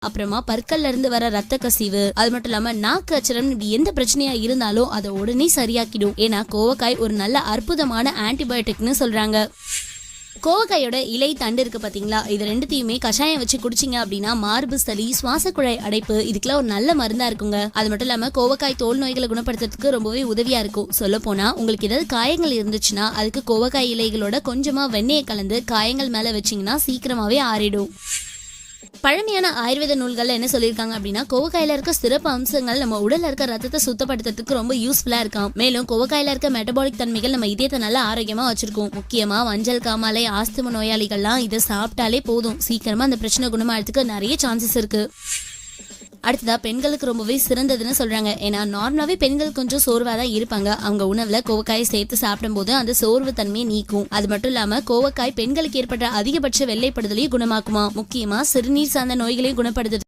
அப்புறமா பற்கள்ல இருந்து வர ரத்த கசிவு, அது மட்டும் இல்லாம நாக்கு அச்சரம், இப்படி எந்த பிரச்சனையா இருந்தாலும் அதை உடனே சரியாக்கிடும். ஏன்னா கோவக்காய் ஒரு நல்ல அற்புதமான ஆன்டிபயோட்டிக்னு சொல்றாங்க. கோவக்காயோட இலை தண்டு இருக்கு பாத்தீங்களா, இது ரெண்டுத்தையுமே கஷாயம் வச்சு குடிச்சிங்க அப்படின்னா மார்பு சளி, சுவாச குழாய் அடைப்பு, இதுக்கெல்லாம் ஒரு நல்ல மருந்தா இருக்குங்க. அது மட்டும் இல்லாம கோவக்காய் தோல் நோய்களை குணப்படுத்துறதுக்கு ரொம்பவே உதவியா இருக்கும். சொல்ல போனா உங்களுக்கு ஏதாவது காயங்கள் இருந்துச்சுன்னா அதுக்கு கோவக்காய் இலைகளோட கொஞ்சமா வெண்ணெயை கலந்து காயங்கள் மேல வச்சீங்கன்னா சீக்கிரமாவே ஆறிடும். பழமையான ஆயுர்வேத நூல்கள்ல என்ன சொல்லியிருக்காங்க அப்படின்னா, கோவக்காயில இருக்க சிறப்பு அம்சங்கள் நம்ம உடல்ல இருக்க ரத்தத்தை சுத்தப்படுத்துறதுக்கு ரொம்ப யூஸ்ஃபுல்லா இருக்கும். மேலும் கோவக்காயில இருக்க மெட்டபாலிக் தன்மைகள் நம்ம இதயத்தை நல்லா ஆரோக்கியமா வச்சிருக்கோம். முக்கியமா மஞ்சள் காமாலை, ஆஸ்துமா நோயாளிகள்லாம் இதை சாப்பிட்டாலே போதும், சீக்கிரமா அந்த பிரச்சனை குணமாகிறதுக்கு நிறைய சான்சஸ் இருக்கு. அடுத்ததா பெண்களுக்கு ரொம்பவே சிறந்ததுன்னு சொல்றாங்க. ஏன்னா நார்மலாவே பெண்கள் கொஞ்சம் சோர்வாதான் இருப்பாங்க. அவங்க உணவுல கோவக்காயை சேர்த்து சாப்பிடும் போது அந்த சோர்வு தன்மையை நீக்கும். அது மட்டும் இல்லாம கோவக்காய் பெண்களுக்கு ஏற்பட்ட அதிகபட்ச வெள்ளைப்படுதலையும் குணமாக்குமா. முக்கியமா சிறுநீர் சார்ந்த நோய்களையும் குணப்படுத்துது.